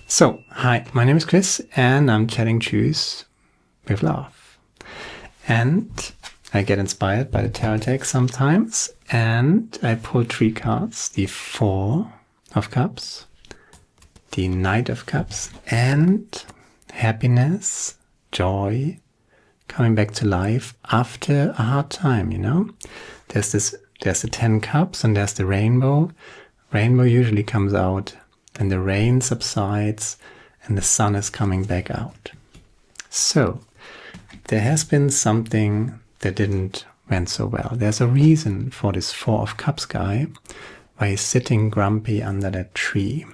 So, hi, my name is Chris and I'm chatting truth with love. And I get inspired by the tarot deck sometimes and I pull 3 cards, the 4 of Cups, the Knight of Cups, and happiness, joy, coming back to life after a hard time, you know? There's the 10 Cups and there's the rainbow. Rainbow usually comes out and the rain subsides and the sun is coming back out. So there has been something that didn't went so well. There's a reason for this 4 of Cups guy, why he's sitting grumpy under that tree,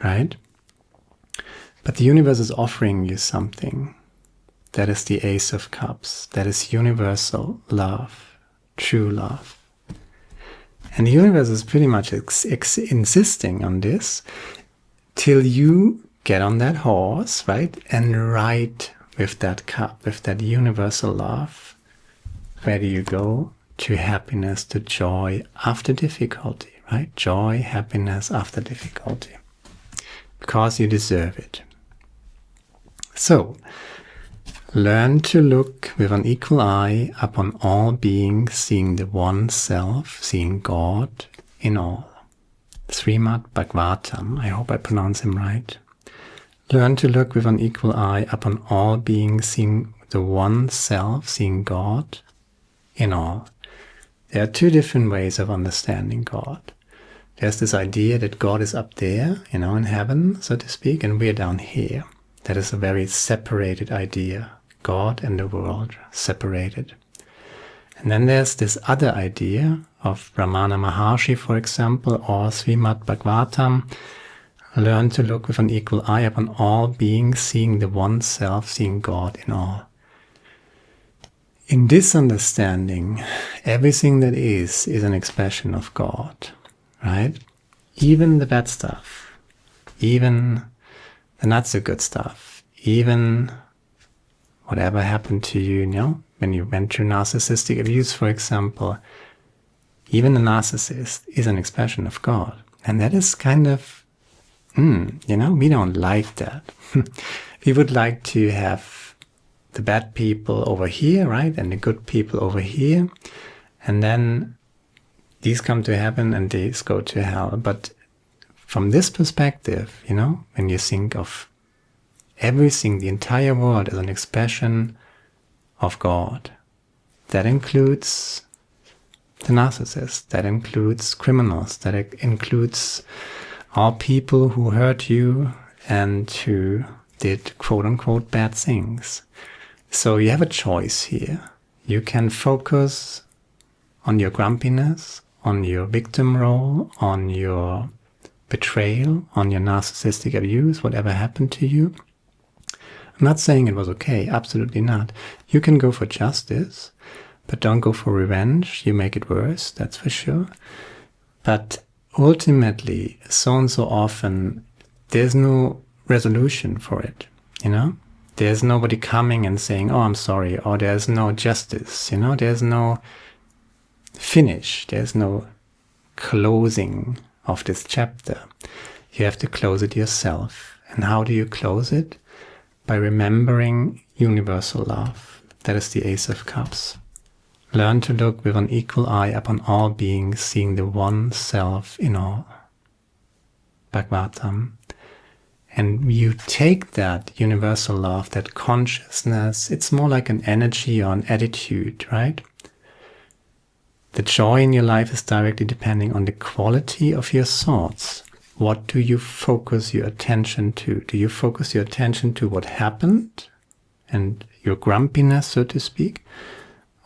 right? But the universe is offering you something. That is the Ace of Cups. That is universal love, true love. And the universe is pretty much insisting on this till you get on that horse, right? And ride with that cup, with that universal love. Where do you go? To happiness, to joy after difficulty, right? Joy, happiness after difficulty. Because you deserve it. So, learn to look with an equal eye upon all beings, seeing the one self, seeing God in all. Srimad Bhagavatam, I hope I pronounce him right. Learn to look with an equal eye upon all beings, seeing the one self, seeing God in all. There are 2 different ways of understanding God. There's this idea that God is up there, you know, in heaven, so to speak, and we're down here. That is a very separated idea. God and the world separated. And then there's this other idea of Ramana Maharshi, for example, or Srimad Bhagavatam. Learn to look with an equal eye upon all beings, seeing the one self, seeing God in all. In this understanding, everything that is an expression of God, right? Even the bad stuff, even the not so good stuff, even whatever happened to you, you know, when you went through narcissistic abuse, for example, even the narcissist is an expression of God. And that is kind of, you know, we don't like that. We would like to have the bad people over here, right? And the good people over here. And then these come to heaven and these go to hell. But from this perspective, you know, when you think of everything, the entire world as an expression of God, that includes the narcissist, that includes criminals, that includes all people who hurt you and who did quote-unquote bad things. So you have a choice here. You can focus on your grumpiness, on your victim role, on your betrayal, on your narcissistic abuse, whatever happened to you. I'm not saying it was okay, absolutely not. You can go for justice, but don't go for revenge. You make it worse, that's for sure. But ultimately, so and so often, there's no resolution for it, you know? There's nobody coming and saying, oh, I'm sorry, or there's no justice, you know? There's no finish, there's no closing of this chapter. You have to close it yourself. And how do you close it? By remembering universal love. That is the Ace of Cups. Learn to look with an equal eye upon all beings, seeing the one self in all. Bhagavatam. And you take that universal love, that consciousness, it's more like an energy or an attitude, right? The joy in your life is directly depending on the quality of your thoughts. What do you focus your attention to? Do you focus your attention to what happened and your grumpiness, so to speak?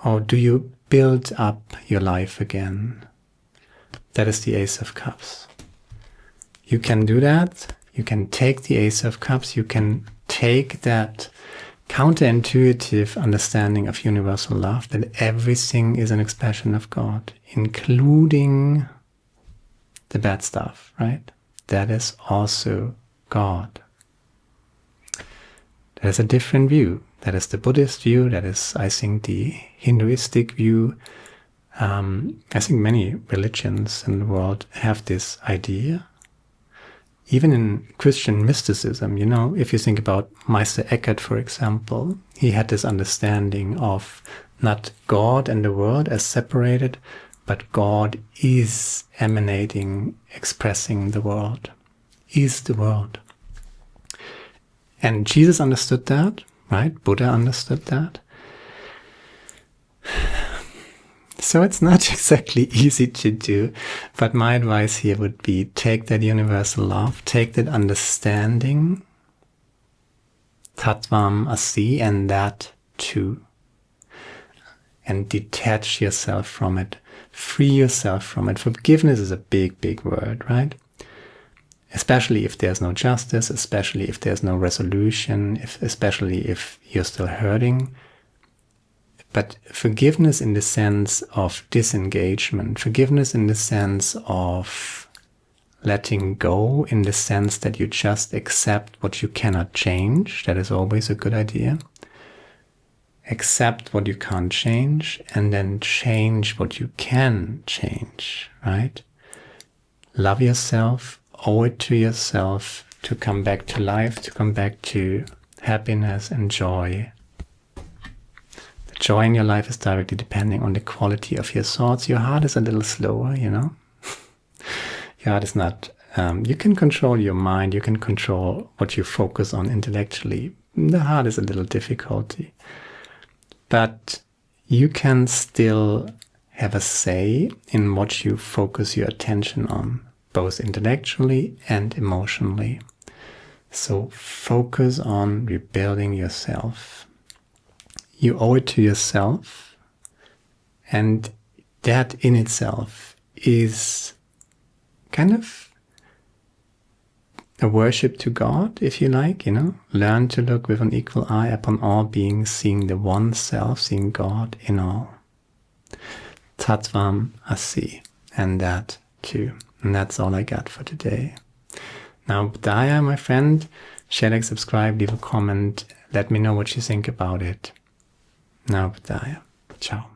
Or do you build up your life again? That is the Ace of Cups. You can do that. You can take the Ace of Cups. You can take that counterintuitive understanding of universal love, that everything is an expression of God, including the bad stuff, right? That is also God. That is a different view. That is the Buddhist view. That is, I think, the Hinduistic view. I think many religions in the world have this idea. even in Christian mysticism, you know, if you think about Meister Eckhart, for example, he had this understanding of not God and the world as separated, but God is emanating, expressing the world, is the world. And Jesus understood that, right? Buddha understood that. So it's not exactly easy to do, but my advice here would be take that universal love, take that understanding, Tat Tvam Asi, and that too. And detach yourself from it. Free yourself from it. Forgiveness is a big, big word, right? Especially if there's no justice, especially if there's no resolution, especially if you're still hurting. But forgiveness in the sense of disengagement, forgiveness in the sense of letting go, in the sense that you just accept what you cannot change, that is always a good idea. Accept what you can't change and then change what you can change, right? Love yourself, owe it to yourself to come back to life, to come back to happiness and joy. The joy in your life is directly depending on the quality of your thoughts. Your heart is a little slower, you know? Your heart is not... you can control your mind, you can control what you focus on intellectually. The heart is a little difficulty. But you can still have a say in what you focus your attention on, both intellectually and emotionally. So focus on rebuilding yourself. You owe it to yourself, and that in itself is kind of a worship to God, if you like, you know. Learn to look with an equal eye upon all beings, seeing the one self, seeing God in all. Tat Tvam Asi, and that too. And that's all I got for today. Now, Budaya, my friend, share, like, subscribe, leave a comment. Let me know what you think about it. Now, Budaya. Ciao.